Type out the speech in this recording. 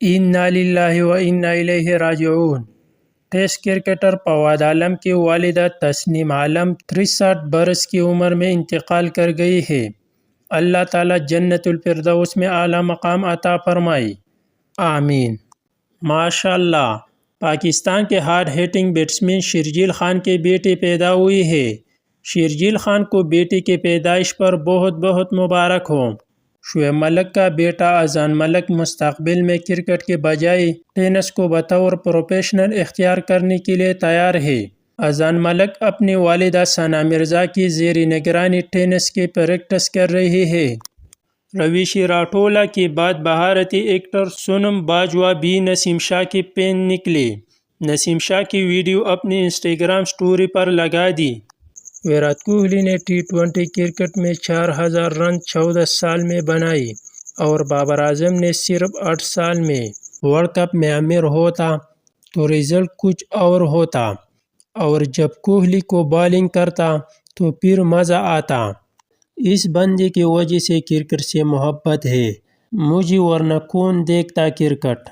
انا للہ و انا الیہ راجعون۔ ٹیسٹ کرکٹر فواد عالم کی والدہ تسنیم عالم 63 برس کی عمر میں انتقال کر گئی ہے۔ اللہ تعالیٰ جنت الفردوس میں اعلیٰ مقام عطا فرمائے، آمین۔ ماشاء اللہ، پاکستان کے hard hitting batsman Sharjeel Khan کی بیٹی پیدا ہوئی ہے۔ شرجیل خان کو بیٹی کی پیدائش پر بہت بہت مبارک ہو۔ شعیب ملک کا بیٹا اذان ملک مستقبل میں کرکٹ کے بجائے ٹینس کو بطور پروفیشنل اختیار کرنے کے لیے تیار ہے۔ اذان ملک اپنی والدہ ثنا مرزا کی زیر نگرانی ٹینس کی پریکٹس کر رہی ہے۔ رویشی راٹھولہ کے بعد بھارتی ایکٹر سونم باجوہ بھی نسیم شاہ کی فین نکلے۔ نسیم شاہ کی ویڈیو اپنی انسٹاگرام سٹوری پر لگا دی۔ ویرات کوہلی نے T20 کرکٹ میں 4000 رن 14 سال میں بنائے اور بابر اعظم نے صرف 8 سال میں۔ ورلڈ کپ میں امیر ہوتا تو رزلٹ کچھ اور ہوتا، اور جب کوہلی کو بالنگ کرتا تو پھر مزہ آتا۔ اس بندے کی وجہ سے کرکٹ سے محبت ہے مجھے، ورنہ کون دیکھتا کرکٹ۔